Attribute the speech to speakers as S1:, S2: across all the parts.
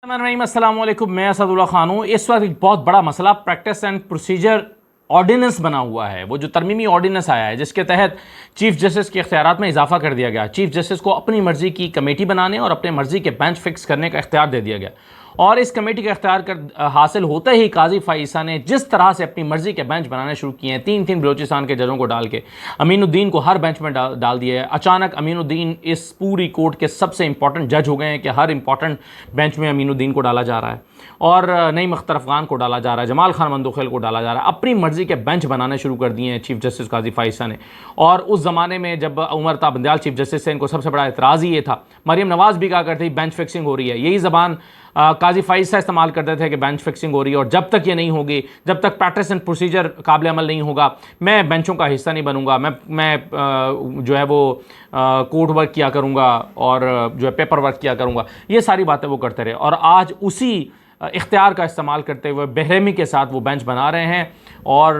S1: अस्सलाम वालेकुम, मैं असदुल्ला खान हूँ। इस वक्त एक बहुत बड़ा मसला प्रैक्टिस एंड प्रोसीजर ऑर्डिनेंस बना हुआ है। वो जो तरमीमी ऑर्डिनेंस आया है जिसके तहत चीफ जस्टिस के इख्तियारात में इजाफा कर दिया गया। चीफ जस्टिस को अपनी मर्जी की कमेटी बनाने और अपने मर्जी के बेंच फिक्स करने का इख्तियार दे दिया गया। और इस कमेटी का इख्तियार हासिल होते ही काजी फ़ाइसा ने जिस तरह से अपनी मर्जी के बेंच बनाने शुरू किए हैं, तीन तीन बलोचिस्तान के जजों को डाल के अमीनुद्दीन को हर बेंच में डाल दिया है। अचानक अमीनुद्दीन इस पूरी कोर्ट के सबसे इंपॉर्टेंट जज हो गए हैं कि हर इंपॉर्टेंट बेंच में अमीनुद्दीन को डाला जा रहा है और नईम अख्तर अफगान को डाला जा रहा है, जमाल खान मंदोखेल को डाला जा रहा है। अपनी मर्जी के बेंच बनाने शुरू कर दिए हैं चीफ जस्टिस काजी फ़ाइसा ने। और उस ज़माने में जब उमर था बंदयाल चीफ जस्टिस से, इनको सबसे बड़ा एतराज़ ही ये था। मरियम नवाज़ भी कहा करती बेंच फिक्सिंग हो रही है, यही ज़बान काजी फ़ाइसा इस्तेमाल करते थे कि बेंच फिक्सिंग हो रही है और जब तक ये नहीं होगी, जब तक प्रैक्टिस एंड प्रोसीजर काबिल अमल नहीं होगा, मैं बेंचों का हिस्सा नहीं बनूंगा। मैं जो है वो कोर्ट वर्क किया करूंगा और जो है पेपर वर्क किया करूंगा। ये सारी बातें वो करते रहे और आज उसी इख्तियार का इस्तेमाल करते हुए बेरहमी के साथ वो बेंच बना रहे हैं। और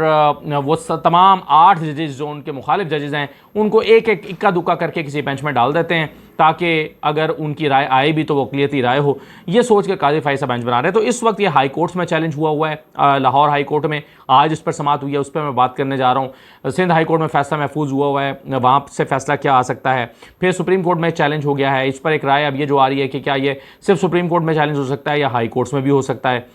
S1: वो तमाम 8 जजेस जो उनके मुखालिफ जजेस हैं उनको एक एक इक्का दुक्का करके किसी बेंच में डाल देते हैं ताकि अगर उनकी राय आए भी तो वो अक़लियती राय हो। ये सोच के काजी फ़ाइसा बेंच बना रहे हैं। तो इस वक्त ये हाई कोर्ट्स में चैलेंज हुआ है। लाहौर हाई कोर्ट में आज इस पर समाअत हुई है, उस पर मैं बात करने जा रहा हूँ। सिंध हाई कोर्ट में फ़ैसला महफूज हुआ है, वहाँ से फ़ैसला क्या आ सकता है। फिर सुप्रीम कोर्ट में चैलेंज हो गया है, इस पर एक राय अब ये जो आ रही है कि क्या ये सिर्फ सुप्रीम कोर्ट में चैलेंज हो सकता है या हाई कोर्ट्स में भी हो सकता है।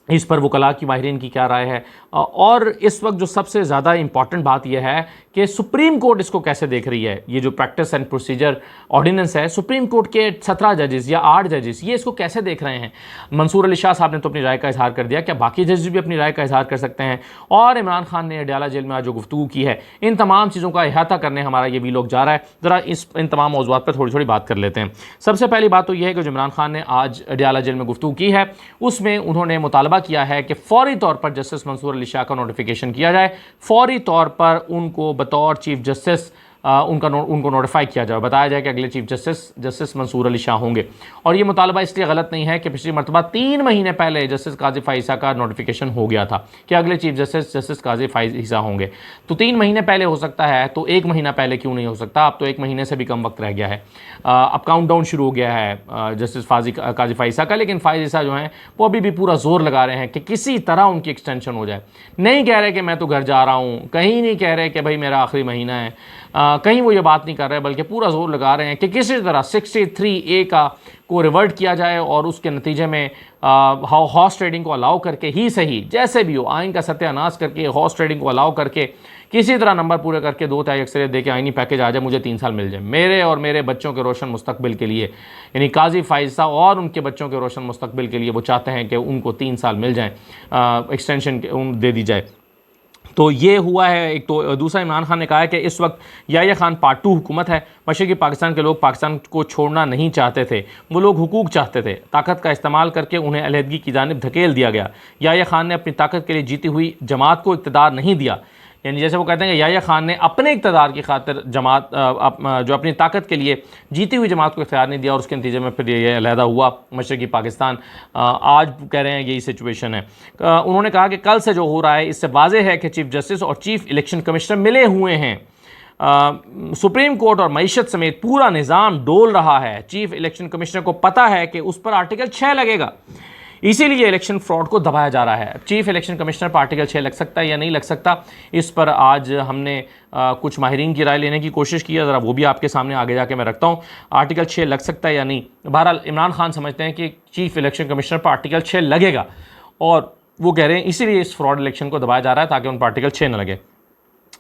S1: इस पर वकला की माहिरीन की क्या राय है। और इस वक्त जो सबसे ज़्यादा इंपॉर्टेंट बात यह है कि सुप्रीम कोर्ट इसको कैसे देख रही है। ये जो प्रैक्टिस एंड प्रोसीजर ऑर्डिनेंस है, सुप्रीम कोर्ट के 17 जजेस या 8 जजेस ये इसको कैसे देख रहे हैं। मंसूर अली शाह साहब ने तो अपनी राय का इजहार कर दिया, क्या बाकी जजेस भी अपनी राय का इजहार कर सकते हैं। और इमरान खान ने अडयाला जेल में आज जो गुफ्तगू की है, इन तमाम चीज़ों का अहाता करने हमारा ये वीलॉग जा रहा है। ज़रा इन तमाम मौज़ूआत पर थोड़ी थोड़ी बात कर लेते हैं। सबसे पहली बात तो यह है कि जो इमरान खान ने आज अडयाला जेल में गुफ्तगू की है उसमें उन्होंने मुतालबा किया है कि फौरी तौर पर जस्टिस मंसूर अली शाह का नोटिफिकेशन किया जाए। फौरी तौर पर उनको बतौर चीफ जस्टिस उनको नोटिफाई किया जाए, बताया जाए कि अगले चीफ जस्टिस मंसूर अली शाह होंगे। और ये मुतालबा इसलिए गलत नहीं है कि पिछली मरतबा 3 महीने पहले जस्टिस काजी फ़ाइसा का नोटिफिकेशन हो गया था कि अगले चीफ जस्टिस काजी फ़ाइसा होंगे। तो 3 महीने पहले हो सकता है, तो 1 महीना पहले क्यों नहीं हो सकता। अब तो 1 महीने से भी कम वक्त रह गया है। अब काउंटडाउन शुरू हो गया है जस्टिस काजी फ़ाइसा का, लेकिन फ़ाइसा जो हैं वो अभी भी पूरा जोर लगा रहे हैं कि किसी तरह उनकी एक्सटेंशन हो जाए। नहीं कह रहे कि मैं तो घर जा रहा हूँ, कहीं नहीं कह रहे कि भाई मेरा आखिरी महीना है, कहीं वो ये बात नहीं कर रहे, बल्कि पूरा जोर लगा रहे हैं कि किसी तरह 63A को रिवर्ट किया जाए और उसके नतीजे में हॉर्स ट्रेडिंग को अलाउ करके ही सही, जैसे भी हो आइन का सत्यानाश करके हॉर्स ट्रेडिंग को अलाउ करके किसी तरह नंबर पूरे करके 2 तिहाई अक्सरियत दे के आइनी पैकेज आ जाए, मुझे 3 साल मिल जाए मेरे और मेरे बच्चों के रोशन मुस्तकबिल के लिए। यानी काजी फ़ाइसा और उनके बच्चों के रोशन मुस्तकबिल के लिए वो चाहते हैं कि उनको 3 साल मिल जाएँ, एक्सटेंशन दे दी जाए। तो ये हुआ है एक। तो दूसरा, इमरान खान ने कहा है कि इस वक्त याह्या खान पार्ट 2 हुकूमत है। मशरक़ी पाकिस्तान के लोग पाकिस्तान को छोड़ना नहीं चाहते थे, वो लोग हुकूक चाहते थे। ताकत का इस्तेमाल करके उन्हें अलहदगी की जानिब धकेल दिया गया। याह्या खान ने अपनी ताकत के लिए जीती हुई जमात को इक़्तिदार नहीं दिया। यानी जैसे वो कहते हैं कि याह्या खान ने अपने इक़्तिदार की खातिर जमात जो अपनी ताकत के लिए जीती हुई जमात को इख्तियार नहीं दिया और उसके नतीजे में फिर ये अलहदा हुआ मशरक़ी पाकिस्तान। आज कह रहे हैं यही सिचुएशन है। उन्होंने कहा कि कल से जो हो रहा है इससे वाज़ेह है कि चीफ जस्टिस और चीफ इलेक्शन कमिश्नर मिले हुए हैं। सुप्रीम कोर्ट और मईशत समेत पूरा निज़ाम डोल रहा है। चीफ इलेक्शन कमिश्नर को पता है कि उस पर आर्टिकल 6 लगेगा, इसीलिए इलेक्शन फ्रॉड को दबाया जा रहा है। चीफ इलेक्शन कमिश्नर पर आर्टिकल 6 लग सकता है या नहीं लग सकता, इस पर आज हमने कुछ माहिरीन की राय लेने की कोशिश की है। ज़रा वो भी आपके सामने आगे जाके मैं रखता हूँ। आर्टिकल 6 लग सकता है या नहीं। बहरहाल इमरान खान समझते हैं कि चीफ इलेक्शन कमिश्नर पर आर्टिकल 6 लगेगा और वो कह रहे हैं इसीलिए इस फ्रॉड इलेक्शन को दबाया जा रहा है ताकि उन पर आर्टिकल 6 न लगे।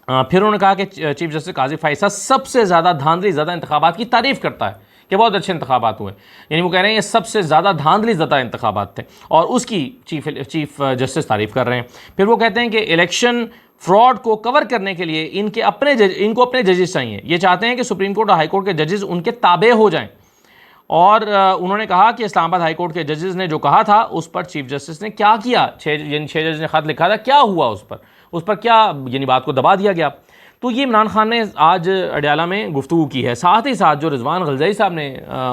S1: फिर उन्होंने कहा कि चीफ जस्टिस काजी फ़ाइसा सबसे ज़्यादा धांधली ज़्यादा इंतखाबात की तारीफ़ करता है कि बहुत अच्छे इंतखाबात हुए। यानी वो कह रहे हैं ये सबसे ज़्यादा धांधली ज़्यादा इंतखाबात थे और उसकी चीफ जस्टिस तारीफ़ कर रहे हैं। फिर वो कहते हैं कि इलेक्शन फ्रॉड को कवर करने के लिए इनको अपने जजेस चाहिए। ये चाहते हैं कि सुप्रीम कोर्ट और हाई कोर्ट के जजेस उनके ताबे हो जाएं। और उन्होंने कहा कि इस्लामाबाद हाई कोर्ट के जजेस ने जो कहा था उस पर चीफ जस्टिस ने क्या किया। 6 जजेस ने ख़त लिखा था, क्या हुआ उस पर क्या यानी बात को दबा दिया गया। तो ये इमरान खान ने आज अडयाला में गुफ्तगू की है। साथ ही साथ जो रिजवान गलज़ई साहब ने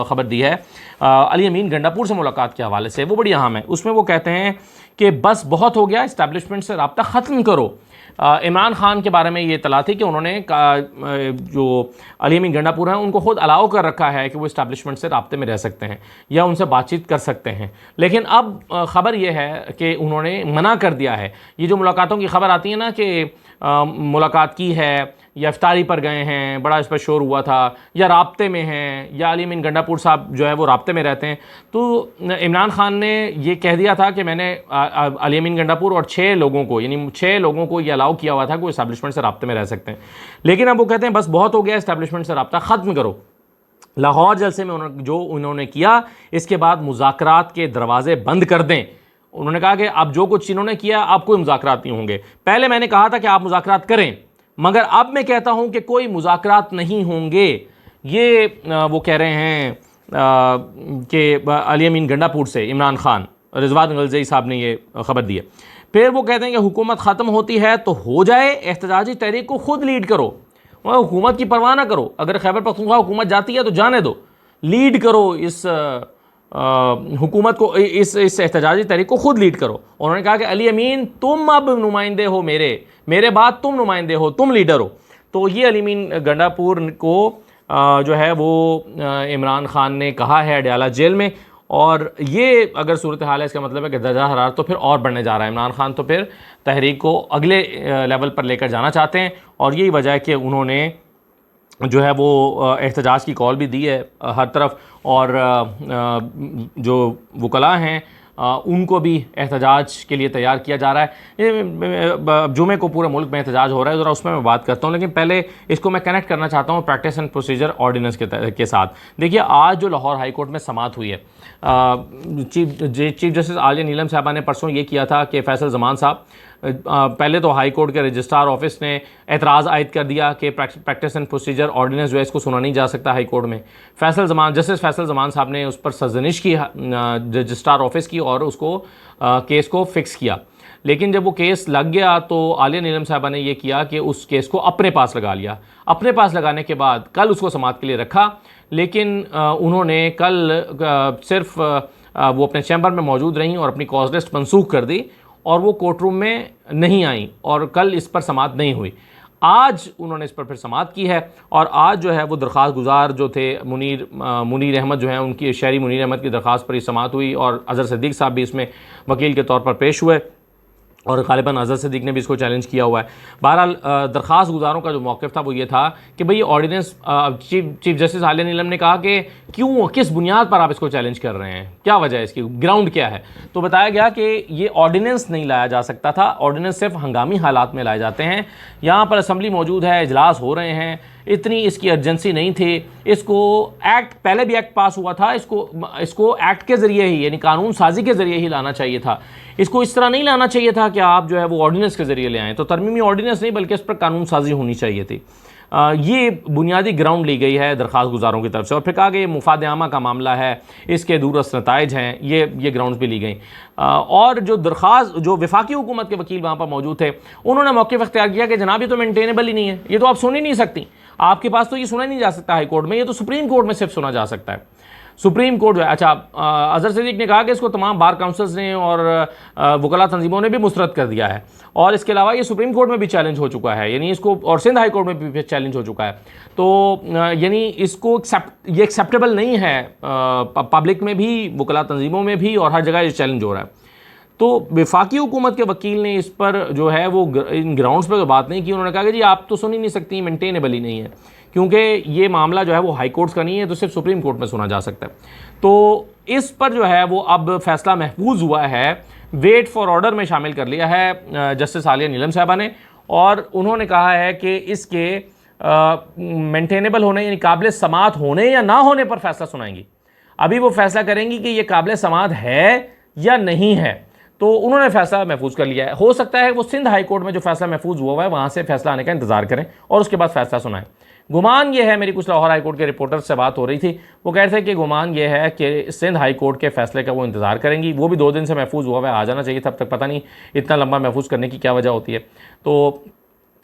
S1: ख़बर दी है अली अमीन गंडापुर से मुलाकात के हवाले से, वो बड़ी अहम है। उसमें वो कहते हैं कि बस बहुत हो गया, इस्टेब्लिशमेंट से रब्ता ख़त्म करो। इमरान खान के बारे में ये इतला थी कि उन्होंने जो अली अमीन गंडापुर हैं उनको खुद अलाउ कर रखा है कि वो इस्टेब्लिशमेंट से रब्ते में रह सकते हैं या उनसे बातचीत कर सकते हैं, लेकिन अब ख़बर यह है कि उन्होंने मना कर दिया है। ये जो मुलाकातों की खबर आती है ना कि मुलाकात की है या इफ्तारी पर गए हैं, बड़ा इस पर शोर हुआ था, या राब्ते में हैं, या अली अमीन गंडापुर साहब जो है वो राब्ते में रहते हैं, तो इमरान खान ने ये कह दिया था कि मैंने अली अमीन गंडापुर और 6 लोगों को, यानी 6 लोगों को ये अलाउ किया हुआ था कि वो इस्टेब्लिशमेंट से राब्ते में रह सकते हैं। लेकिन अब वो कहते हैं बस बहुत हो गया, इस्टेब्लिशमेंट से राब्ता ख़त्म करो। लाहौर जलसे में जो उन्होंने किया, इसके बाद मुज़ाकरात के दरवाजे बंद कर दें। उन्होंने कहा कि अब जो कुछ इन्होंने किया अब कोई मुज़ाकरात नहीं होंगे। पहले मैंने कहा था कि आप मुज़ाकरात करें, मगर अब मैं कहता हूं कि कोई मुज़ाकरात नहीं होंगे। ये वो कह रहे हैं कि अली अमीन गंडापुर से इमरान खान, रिजवान गलज़ई साहब ने ये ख़बर दी है। फिर वो कहते हैं कि हुकूमत ख़त्म होती है तो हो जाए, एहतजाजी तहरीक को खुद लीड करो, वह हुकूमत की परवाह ना करो। अगर खैबर पख्तूनख्वा हुकूमत जाती है तो जाने दो, लीड करो इस हुकूमत को, इस एहतजाजी तहरीक को खुद लीड करो। उन्होंने कहा कि अली अमीन तुम अब नुमाइंदे हो, मेरे बाद तुम नुमाइंदे हो, तुम लीडर हो। तो ये अली अमीन गंडापुर को जो है वो इमरान खान ने कहा है अडयाला जेल में, और ये अगर सूरत हाल है इसका मतलब है कि दर्जा हरारत तो फिर और बढ़ने जा रहा है। इमरान खान तो फिर तहरीक को अगले लेवल पर लेकर जाना चाहते हैं, और यही वजह है कि उन्होंने जो है वो एहतजाज की कॉल भी दी है हर तरफ, और जो वकला हैं उनको भी एहतजाज के लिए तैयार किया जा रहा है। जुमे को पूरे मुल्क में एहतजाज हो रहा है, ज़रा उसमें मैं बात करता हूँ, लेकिन पहले इसको मैं कनेक्ट करना चाहता हूँ प्रैक्टिस एंड प्रोसीजर ऑर्डिनेंस के साथ। देखिए, आज जो लाहौर हाई कोर्ट में समाअत हुई है, चीफ जस्टिस आलिया नीलम साहबा ने परसों ये किया था कि फैसल ज़मान साहब, पहले तो हाई कोर्ट के रजिस्ट्रार ऑफिस ने एतराज़ आयद कर दिया कि प्रैक्टिस एंड प्रोसीजर ऑर्डिनेंस जो है इसको सुना नहीं जा सकता हाई कोर्ट में। जस्टिस फैसल ज़मान साहब ने उस पर सरजनिश की रजिस्ट्रार ऑफिस की और उसको केस को फ़िक्स किया। लेकिन जब वो केस लग गया तो आलिया नीलम साहबा ने ये किया कि उस केस को अपने पास लगा लिया। अपने पास लगाने के बाद कल उसको समाअत के लिए रखा, लेकिन उन्होंने कल सिर्फ वो अपने चैम्बर में मौजूद रहीं और अपनी कॉज लिस्ट मनसूख कर दी, और वो कोर्ट रूम में नहीं आई, और कल इस पर समाअत नहीं हुई। आज उन्होंने इस पर फिर समाअत की है, और आज जो है वो दरख्वास्त गुजार जो थे मुनीर अहमद जो है, उनकी शहरी मुनीर अहमद की दरख्वास्त पर ही समाअत हुई, और अज़हर सिद्दीक़ साहब भी इसमें वकील के तौर पर पेश हुए, और ग़ालिबन अज़हर सिद्दीक़ ने भी इसको चैलेंज किया हुआ है। बहरहाल दरख्वास्त गुजारों का जो मौक़िफ़ था वो ये था कि भाई ऑर्डिनेंस, चीफ जस्टिस आलिया नीलम ने कहा कि क्यों, किस बुनियाद पर आप इसको चैलेंज कर रहे हैं, क्या वजह है, इसकी ग्राउंड क्या है। तो बताया गया कि ये ऑर्डिनेंस नहीं लाया जा सकता था, ऑर्डिनेंस सिर्फ हंगामी हालात में लाए जाते हैं। यहाँ पर असम्बली मौजूद है, इजलास हो रहे हैं, इतनी इसकी अर्जेंसी नहीं थी। इसको एक्ट, पहले भी एक्ट पास हुआ था, इसको एक्ट के ज़रिए ही, यानी कानून साजी के ज़रिए ही लाना चाहिए था। इसको इस तरह नहीं लाना चाहिए था कि आप जो है वो ऑर्डिनेंस के ज़रिए ले आएँ। तो तरमीमी ऑर्डिनेंस नहीं, बल्कि इस पर कानून साजी होनी चाहिए थी। ये बुनियादी ग्राउंड ली गई है दरख्वास्त गुजारों की तरफ से, और फिर कहा कि ये मुफाद आमा का मामला है, इसके दूरस्त नताइज हैं, ये ग्राउंड्स भी ली गई। और जो वफाकी हुकूमत के वकील वहाँ पर मौजूद थे, उन्होंने मौक़िफ़ इख्तियार किया कि जनाब ये तो मेंटेनेबल ही नहीं है, ये तो आप सुन ही नहीं सकती, आपके पास तो ये सुना नहीं जा सकता हाई कोर्ट में, ये तो सुप्रीम कोर्ट में सिर्फ सुना जा सकता है। सुप्रीम कोर्ट जो है, अच्छा, अज़हर सिद्दीक़ ने कहा कि इसको तमाम बार काउंसिल्स ने और वकला तंजीमों ने भी मुस्तरद कर दिया है, और इसके अलावा ये सुप्रीम कोर्ट में भी चैलेंज हो चुका है, यानी इसको, और सिंध हाई कोर्ट में भी चैलेंज हो चुका है। तो यानी इसको ये एक्सेप्टेबल नहीं है, पब्लिक में भी, वकला तंजीमों में भी, और हर जगह ये चैलेंज हो रहा है। तो वफाकी हुकूमत के वकील ने इस पर जो है वो इन ग्राउंड्स पर तो बात नहीं की। उन्होंने कहा कि जी आप तो सुन ही नहीं सकती, मेंटेनेबल ही नहीं है, क्योंकि ये मामला जो है वो हाई कोर्ट्स का नहीं है, तो सिर्फ सुप्रीम कोर्ट में सुना जा सकता है। तो इस पर जो है वो अब फैसला महफूज हुआ है, वेट फॉर ऑर्डर में शामिल कर लिया है जस्टिस आलिया नीलम साहबा ने, और उन्होंने कहा है कि इसके मेंटेनेबल होने, यानी काबिल समाअत होने या ना होने पर फैसला सुनाएंगी। अभी वो फैसला करेंगी कि ये काबिल समाअत है या नहीं है। तो उन्होंने फैसला महफूज कर लिया है। हो सकता है वो सिंध हाई कोर्ट में जो फैसला महफूज हुआ है वहाँ से फैसला आने का इंतजार करें और उसके बाद फैसला सुनाएं। गुमान ये है, मेरी कुछ लाहौर हाई कोर्ट के रिपोर्टर से बात हो रही थी, वो कह रहे थे कि गुमान ये है कि सिंध हाई कोर्ट के फैसले का वो इंतज़ार करेंगी। वो भी 2 दिन से महफूज हुआ है, आ जाना चाहिए था, अब तक पता नहीं इतना लंबा महफूज करने की क्या वजह होती है। तो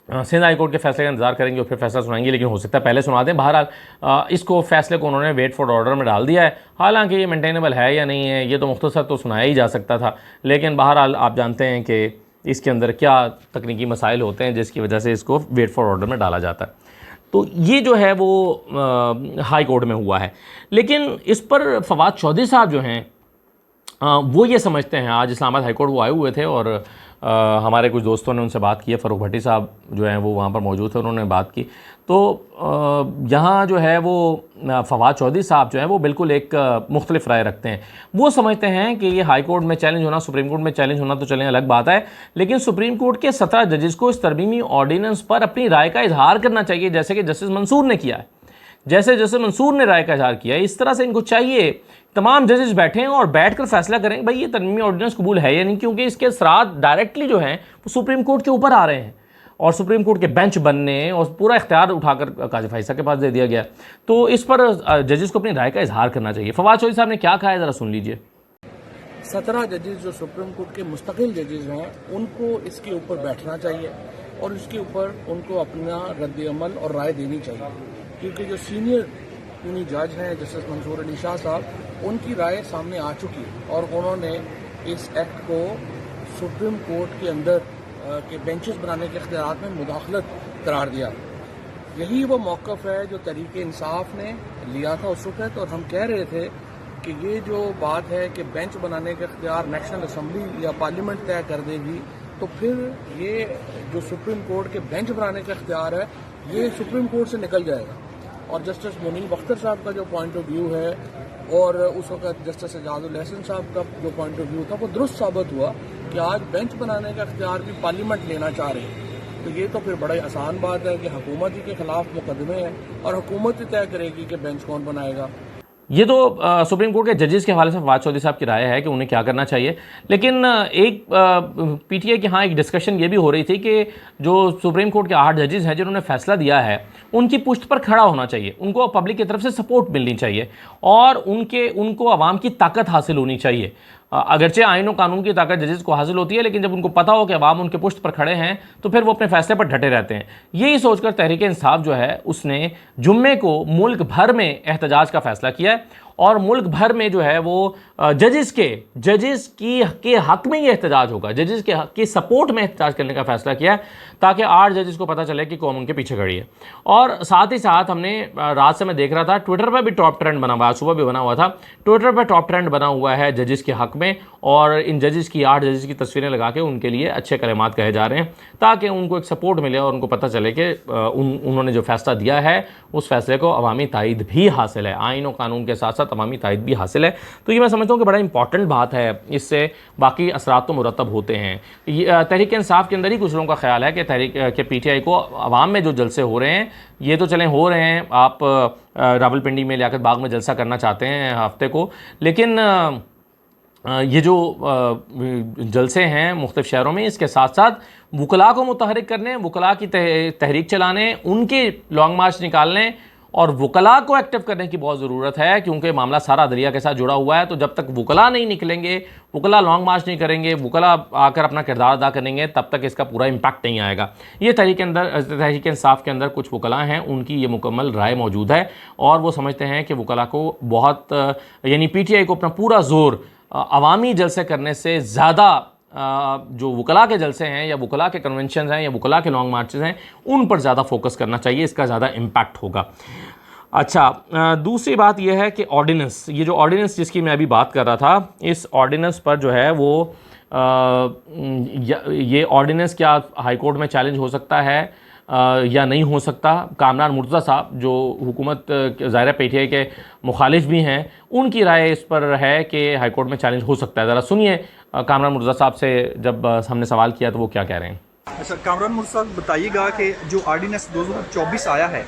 S1: सिंध हाई कोर्ट के फैसले का इंतजार करेंगे और फिर फैसला सुनाएंगे, लेकिन हो सकता है पहले सुना दें। बहरहाल इसको फैसले को उन्होंने वेट फॉर ऑर्डर में डाल दिया है। हालांकि ये मेंटेनेबल है या नहीं है ये तो मुख्तसर तो सुनाया ही जा सकता था, लेकिन बहरहाल आप जानते हैं कि इसके अंदर क्या तकनीकी मसाइल होते हैं जिसकी वजह से इसको वेट फॉर ऑर्डर में डाला जाता है। तो ये जो है वो हाई कोर्ट में हुआ है। लेकिन इस पर फवाद चौधरी साहब जो हैं वो ये समझते हैं, आज इस्लामाबाद हाई कोर्ट वो आए हुए थे और हमारे कुछ दोस्तों ने उनसे बात की है, फ़रूख भट्टी साहब जो हैं वो वहाँ पर मौजूद थे, उन्होंने बात की। तो यहाँ जो है वो फवाद चौधरी साहब जो है वो बिल्कुल एक मुख्तलिफ राय रखते हैं। वो समझते हैं कि ये हाई कोर्ट में चैलेंज होना, सुप्रीम कोर्ट में चैलेंज होना तो चलें अलग बात है, लेकिन सुप्रीम कोर्ट के 17 जजेस को इस तरमीमी ऑर्डीनेंस पर अपनी राय का इजहार करना चाहिए, जैसे कि जस्टिस मंसूर ने किया है। जैसे जैसे मंसूर ने राय का इजहार किया है, इस तरह से इनको चाहिए तमाम जजेस बैठें और बैठकर फैसला करें भाई ये तरमीमी ऑर्डिनेंस कबूल है या नहीं, क्योंकि इसके असरात डायरेक्टली जो हैं वो सुप्रीम कोर्ट के ऊपर आ रहे हैं और सुप्रीम कोर्ट के बेंच बनने और पूरा इख्तियार उठाकर काजी फैसला के पास दे दिया गया। तो इस पर जजेस को अपनी राय का इजहार करना चाहिए। फवाद चौधरी साहब ने क्या कहा है, ज़रा सुन लीजिए।
S2: 17 जजेस जो सुप्रीम कोर्ट के मुस्तकिल जजेस हैं उनको इसके ऊपर बैठना चाहिए और इसके ऊपर उनको अपना रद्द-ए-अमल और राय देनी चाहिए, क्योंकि जो सीनियर यूनी जज हैं जस्टिस मंसूर अली शाह साहब, उनकी राय सामने आ चुकी है और उन्होंने इस एक्ट को सुप्रीम कोर्ट के अंदर के बेंचेस बनाने के इख्तियार में मुदाखलत करार दिया। यही वो मौक़िफ़ है जो तहरीक इंसाफ ने लिया था उस वक्त, और हम कह रहे थे कि ये जो बात है कि बेंच बनाने का इख्तियार नेशनल असम्बली या पार्लियामेंट तय कर देगी, तो फिर ये जो सुप्रीम कोर्ट के बेंच बनाने का इख्तियार है ये सुप्रीम कोर्ट से निकल जाएगा। और जस्टिस मुनीर बख्तर साहब का जो पॉइंट ऑफ व्यू है और उस वक्त जस्टिस एजाजुल हसन साहब का जो पॉइंट ऑफ व्यू था वो दुरुस्त साबित हुआ कि आज बेंच बनाने का इख्तियार भी पार्लियामेंट लेना चाह रहे हैं। तो ये तो फिर बड़ा ही आसान बात है कि हुकूमत ही के खिलाफ मुकदमे हैं और हुकूमत ही तय करेगी कि बेंच कौन बनाएगा।
S1: ये तो सुप्रीम कोर्ट के जजेस के हवाले से फवाद चौधरी साहब की राय है कि उन्हें क्या करना चाहिए, लेकिन एक पीटीआई के यहाँ एक डिस्कशन ये भी हो रही थी कि जो सुप्रीम कोर्ट के 8 जजेस हैं जिन्होंने फैसला दिया है उनकी पुष्ट पर खड़ा होना चाहिए, उनको पब्लिक की तरफ से सपोर्ट मिलनी चाहिए और उनको आवाम की ताकत हासिल होनी चाहिए। अगरचे आइन और कानून की ताकत जजेस को हासिल होती है, लेकिन जब उनको पता हो कि अवाम उनके पुष्ट पर खड़े हैं तो फिर वो अपने फैसले पर डटे रहते हैं। यही सोचकर तहरीक इंसाफ जो है उसने जुम्मे को मुल्क भर में एहतजाज का फैसला किया है और मुल्क भर में जो है वो जजेस के हक में ये एहतजाज होगा, जजेस के सपोर्ट में एहतजाज करने का फैसला किया है ताकि 8 जजेस को पता चले कि कौम उनके पीछे खड़ी है। और साथ ही साथ हमने रात से मैं देख रहा था ट्विटर पर भी टॉप ट्रेंड बना हुआ है, सुबह भी बना हुआ था, ट्विटर पर टॉप ट्रेंड बना हुआ है जजेस के हक में और इन जजेस की 8 जजेस की तस्वीरें लगा के उनके लिए अच्छे कलिमात कहे जा रहे हैं ताकि उनको एक सपोर्ट मिले और उनको पता चले कि उन्होंने जो फैसला दिया है उस फैसले को अवामी तायद भी हासिल है, आइन और कानून के साथ साथ अवामी तायद भी हासिल है। तो ये मैं समझता हूँ कि बड़ा इंपॉर्टेंट बात है, इससे बाकी असरात तो मुरतब होते हैं। तहरीक इंसाफ के अंदर ही कुछ लोगों का ख्याल है कि तहरीक के पीटीआई को अवाम में जो जलसे हो रहे हैं ये तो चलें हो रहे हैं, आप रावलपिंडी में लियाकत बाग में जलसा करना चाहते हैं हफ्ते को, लेकिन ये जो जलसे हैं मुख्तलिफ शहरों में इसके साथ साथ वकला को मुतहरिक करने, वकला की तहरीक चलाने, उनके लॉन्ग मार्च निकालने और वकला को एक्टिव करने की बहुत ज़रूरत है, क्योंकि मामला सारा दरिया के साथ जुड़ा हुआ है। तो जब तक वकला नहीं निकलेंगे, वकला लॉन्ग मार्च नहीं करेंगे, वकला आकर अपना किरदार अदा करेंगे, तब तक इसका पूरा इम्पैक्ट नहीं आएगा। ये तहरीक इंसाफ के अंदर कुछ वकला हैं, उनकी ये मुकम्मल राय मौजूद है और वो समझते हैं कि वकला को बहुत यानी पीटीआई को अपना पूरा ज़ोर अवामी जलसे करने से ज़्यादा जो वकला के जलसे हैं या वकला के कन्वेंशन हैं या वकला के लॉन्ग मार्चेस हैं उन पर ज़्यादा फोकस करना चाहिए, इसका ज़्यादा इम्पैक्ट होगा। अच्छा, दूसरी बात यह है कि ऑर्डिनेंस, ये जो ऑर्डिनेंस जिसकी मैं अभी बात कर रहा था, इस ऑर्डिनेंस पर जो है वो ये ऑर्डिनेंस क्या हाई कोर्ट में चैलेंज हो सकता है या नहीं हो सकता। कामरान मुर्तज़ा साहब जो हुकूमत ज़ाहिर पीटीआई के मुखालिफ भी हैं, उनकी राय इस पर है कि हाई कोर्ट में चैलेंज हो सकता है। ज़रा सुनिए कामरान मुर्तज़ा साहब से जब हमने सवाल किया तो वो क्या कह रहे हैं।
S3: अच्छा, कामरान मुर्तज़ा साहब बताइएगा कि जो ऑर्डिनेंस 2024 आया है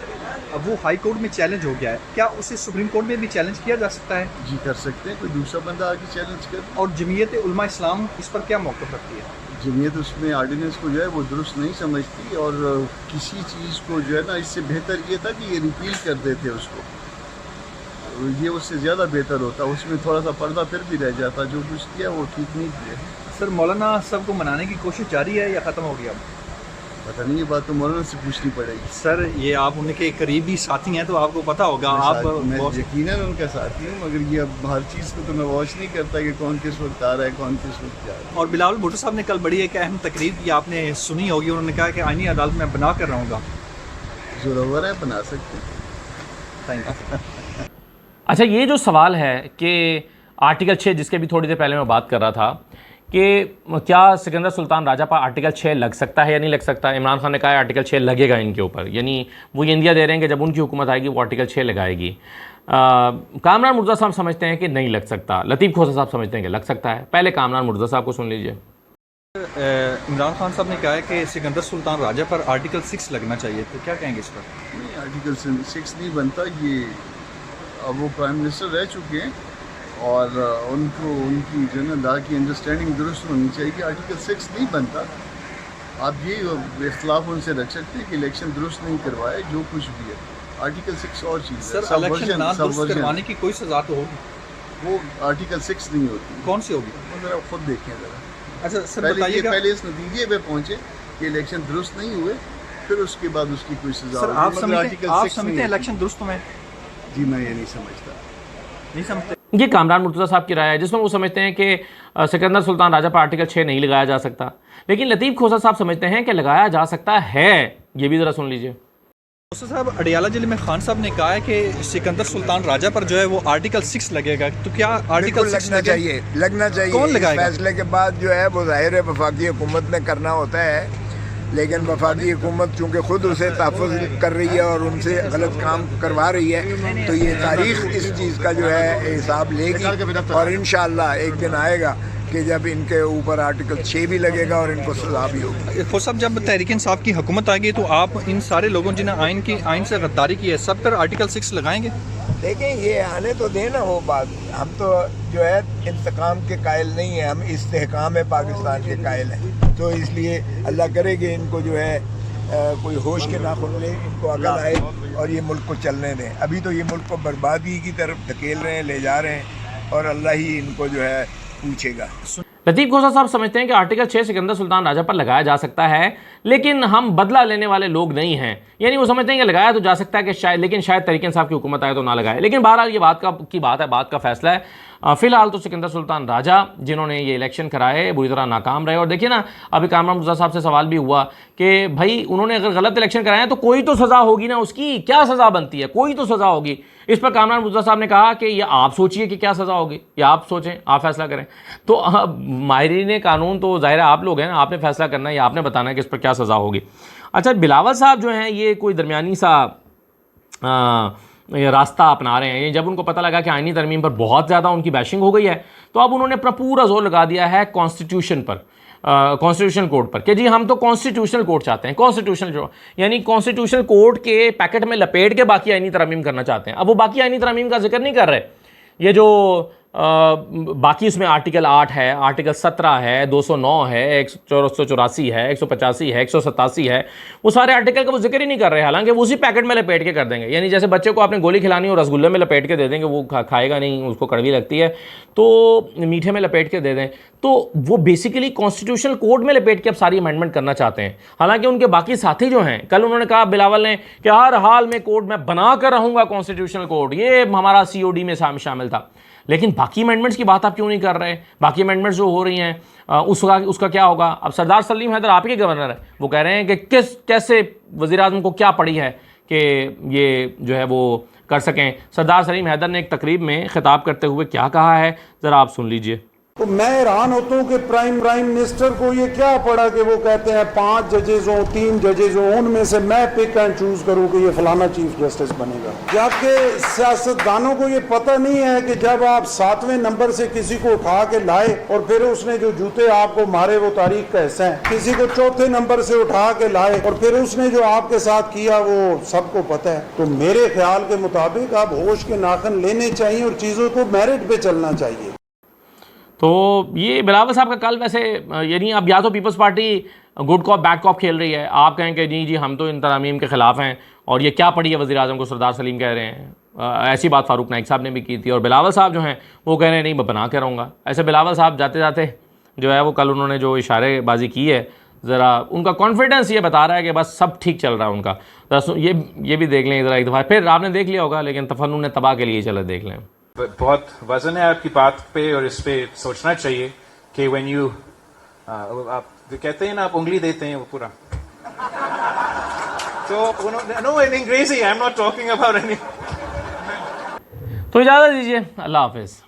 S3: अब वो हाई कोर्ट में चैलेंज हो गया है, क्या उसे सुप्रीम कोर्ट में भी चैलेंज किया जा सकता है?
S4: जी कर सकते हैं, कोई दूसरा बंदा आके चैलेंज कर।
S3: और जमीयत उलमा इस्लाम इस पर क्या मौक़िफ़ रखती है?
S4: जमीयत उसमें ऑर्डिनेंस को जो है वो दुरुस्त नहीं समझती और किसी चीज़ को जो है ना, इससे बेहतर ये था कि ये रिपील कर देते उसको, ये उससे ज़्यादा बेहतर होता, उसमें थोड़ा सा पर्दा फिर भी रह जाता, जो कुछ किया वो ठीक नहीं किया।
S3: सर, मौलाना साहब को मनाने की कोशिश जारी है या ख़त्म हो गया?
S4: पता नहीं, ये बात तो मौलाना से पूछनी पड़ेगी।
S3: सर ये आप उनके करीबी साथी हैं तो आपको पता होगा। आप
S4: मैं यकीनन उनका साथी हूँ, मगर ये अब हर चीज़ को तो मैं वॉच नहीं करता कि कौन किस वक्त आ रहा है, कौन किस वक्त जा रहा है।
S3: और बिलावल भुट्टो साहब ने कल बड़ी एक अहम तकरीर की, आपने सुनी होगी। उन्होंने कहा कि आईनी अदालत में बना कर रहूँगा।
S4: ज़ोरावर है, बना सकते हैं।
S3: Thank you.
S1: अच्छा, ये जो सवाल है कि आर्टिकल 6 जिसके भी थोड़ी देर पहले मैं बात कर रहा था कि क्या सिकंदर सुल्तान राजा पर आर्टिकल 6 लग सकता है या नहीं लग सकता। इमरान खान ने कहा है आर्टिकल 6 लगेगा इनके ऊपर, यानी वो ये इंडिया दे रहे हैं कि जब उनकी हुकूमत आएगी वो आर्टिकल 6 लगाएगी। कामरान मुर्तज़ा साहब समझते हैं कि नहीं लग सकता, लतीफ़ खोसा साहब समझते हैं कि लग सकता है। पहले कामरान मुर्तज़ा साहब को सुन लीजिए।
S3: इमरान खान साहब ने कहा है कि सिकंदर सुल्तान राजा पर आर्टिकल 6 लगना चाहिए, तो क्या कहेंगे इस पर?
S4: नहीं, आर्टिकल 6 नहीं बनता। ये अब वो प्राइम मिनिस्टर रह चुके हैं और उनको उनकी जनरल की अंडरस्टैंडिंग दुरुस्त होनी चाहिए। आर्टिकल 6 नहीं बनता। आप ये इख्तलाफ उनसे रख सकते हैं कि इलेक्शन दुरुस्त नहीं करवाए, जो कुछ भी है। आर्टिकल 6 और चीज़ है।
S3: सर इलेक्शन ना दुरुस्त करवाने की कोई सज़ा तो होगी,
S4: वो आर्टिकल 6 नहीं होती।
S3: कौन सी होगी?
S4: वो ज़रा खुद देखें ज़रा।
S3: अच्छा सर
S4: बताइएगा। पहले इस नतीजे पे पहुँचे कि इलेक्शन दुरुस्त नहीं हुए, फिर उसके बाद उसकी कोई सज़ा।
S3: सर आप समझते हैं इलेक्शन दुरुस्त हुए?
S4: जी मैं ये नहीं समझता।
S3: नहीं समझते।
S1: ये कामरान मुर्तज़ा साहब की राय है जिसमें वो समझते हैं कि सिकंदर सुल्तान राजा पर आर्टिकल 6 नहीं लगाया जा सकता, लेकिन लतीफ़ खोसा साहब समझते हैं कि लगाया जा सकता है। ये भी ज़रा सुन लीजिए।
S3: खोसा साहब, अडियाला जिले में खान साहब ने कहा है कि सिकंदर सुल्तान राजा पर जो है वो आर्टिकल 6 लगेगा, तो क्या आर्टिकल 6
S5: लगना चाहिए?
S3: कौन लगाएगा?
S5: फैसले के बाद जो है वो जाहिर है वफाकी हुकूमत ने करना होता है, लेकिन वफाकी हुकूमत चूँकि खुद उसे तहफ़्फ़ुज़ कर रही है और उनसे गलत काम करवा रही है, तो ये तारीख़ इस चीज़ का जो है हिसाब लेगी और इंशाअल्लाह एक दिन आएगा कि जब इनके ऊपर आर्टिकल 6 भी लगेगा और इनको सज़ा भी होगी।
S3: खोसा साहब, जब तहरीक इंसाफ की हुकूमत आएगी तो आप इन सारे लोगों जिन्हें आइन से गद्दारी की है सब पर आर्टिकल 6 लगाएंगे?
S5: देखें, ये आने तो देना वो बात। हम तो जो है इंतकाम के कायल नहीं है, हम इस्तेहकाम है पाकिस्तान के कायल हैं। तो इसलिए अल्लाह करे कि इनको जो है कोई होश के नाखुन ले, इनको अकल आए और ये मुल्क को चलने दें। अभी तो ये मुल्क को बर्बादी की तरफ धकेल रहे हैं, ले जा रहे हैं, और अल्लाह ही इनको जो है पूछेगा।
S1: लतीफ़ खोसा साहब समझते हैं कि आर्टिकल 6 सिकंदर सुल्तान राजा पर लगाया जा सकता है, लेकिन हम बदला लेने वाले लोग नहीं हैं। यानी वो समझते हैं कि लगाया तो जा सकता है कि शायद, लेकिन शायद तहरीक इंसाफ की हुकूमत आए तो ना लगाए। लेकिन बहरहाल ये बात है, बात का फैसला है। फ़िलहाल तो सिकंदर सुल्तान राजा जिन्होंने ये इलेक्शन कराए बुरी तरह नाकाम रहे। और देखिए ना, अभी कामरान मुर्तज़ा साहब से सवाल भी हुआ कि भाई उन्होंने अगर गलत इलेक्शन कराए तो कोई तो सज़ा होगी ना, उसकी क्या सज़ा बनती है, कोई तो सज़ा होगी। इस पर कामरान मुर्तज़ा साहब ने कहा कि ये आप सोचिए कि क्या सज़ा होगी, या आप सोचें, आप फैसला करें। तो माहिरीन कानून तो ज़ाहिर है आप लोग हैं ना, आपने फैसला करना है या आपने बताना है कि इस पर क्या सज़ा होगी। अच्छा, बिलावल साहब जो हैं ये कोई दरमियानी सा ये रास्ता अपना रहे हैं। जब उनको पता लगा कि आईनी तरमीम पर बहुत ज़्यादा उनकी बैशिंग हो गई है, तो अब उन्होंने अपना पूरा जोर लगा दिया है कॉन्स्टिट्यूशन पर, कॉन्स्टिट्यूशनल कोड पर, कि जी हम तो कॉन्स्टिट्यूशनल कोड चाहते हैं। कॉन्स्टिट्यूशनल यानी कॉन्स्टिट्यूशनल कोड के पैकेट में लपेट के बाकी आईनी तरमीम करना चाहते हैं। अब वो बाकी आईनी तरमीम का जिक्र नहीं कर रहे। ये जो बाकी उसमें आर्टिकल 8 है, आर्टिकल 17 है, 209 है, 184 है, 185 है, 187 है, वो सारे आर्टिकल का वो जिक्र ही नहीं कर रहे। हालांकि वो उसी पैकेट में लपेट के कर देंगे। यानी जैसे बच्चे को आपने गोली खिलानी और रसगुल्ले में लपेट के दे देंगे, वो खाएगा नहीं, उसको कड़वी लगती है, तो मीठे में लपेट के दे दें। तो वो बेसिकली कॉन्स्टिट्यूशनल कोड में लपेट के अब सारी अमेंडमेंट करना चाहते हैं। हालांकि उनके बाकी साथी जो हैं, कल उन्होंने कहा बिलावल ने कि हर हाल में कोड में बना कर रहूँगा कॉन्स्टिट्यूशनल कोड, ये हमारा COD में शामिल था। लेकिन बाकी अमेंडमेंट्स की बात आप क्यों नहीं कर रहे? बाकी अमेंडमेंट्स जो हो रही हैं उसका क्या होगा? अब सरदार सलीम हैदर आपके गवर्नर है, वो कह रहे हैं कि कैसे वज़ीर आज़म को क्या पड़ी है कि ये जो है वो कर सकें। सरदार सलीम हैदर ने एक तकरीब में खिताब करते हुए क्या कहा है, ज़रा आप सुन लीजिए।
S6: तो मैं हैरान होता हूँ कि प्राइम मिनिस्टर को ये क्या पड़ा कि वो कहते हैं 5 जजेस हों, 3 जजेस हों, उनमें से मैं पिक एंड चूज करूँ कि ये फलाना चीफ जस्टिस बनेगा। जबकि सियासतदानों को ये पता नहीं है कि जब आप 7वें नंबर से किसी को उठा के लाए और फिर उसने जो जूते आपको मारे वो तारीख का हिस्सा है, किसी को 4थे नंबर से उठा के लाए और फिर उसने जो आपके साथ किया वो सबको पता है। तो मेरे ख्याल के मुताबिक आप होश के नाखन लेने चाहिए और चीज़ों को मेरिट पे चलना चाहिए।
S1: तो ये बिलावल साहब का कल वैसे, यानी अब या तो Peoples Party good cop bad cop खेल रही है, आप कहें कि जी हम तो इन तरामीम के ख़िलाफ़ हैं और ये क्या पड़ी है वज़ीर आज़म को, सरदार सलीम कह रहे हैं। ऐसी बात फारूक नाइक साहब ने भी की थी, और बिलावल साहब जो हैं वो कह रहे हैं नहीं मैं बना के रहूँगा। ऐसे बिलावल साहब जाते जाते जो है वो कल उन्होंने जो इशारेबाजी की है ज़रा उनका कॉन्फिडेंस ये बता रहा है कि बस सब ठीक चल रहा है उनका। ये भी देख लें ज़रा एक दफ़ा, फिर आपने देख लिया होगा लेकिन तफन्नुन तबाह के लिए चले देख लें।
S7: बहुत वजन है आपकी बात पे और इस पे सोचना चाहिए कि व्हेन यू आप कहते हैं ना, आप उंगली देते हैं वो पूरा, तो नो इन अंग्रेजी, I am not talking about any.
S1: तो इजाज़त दीजिए, अल्लाह हाफिज़।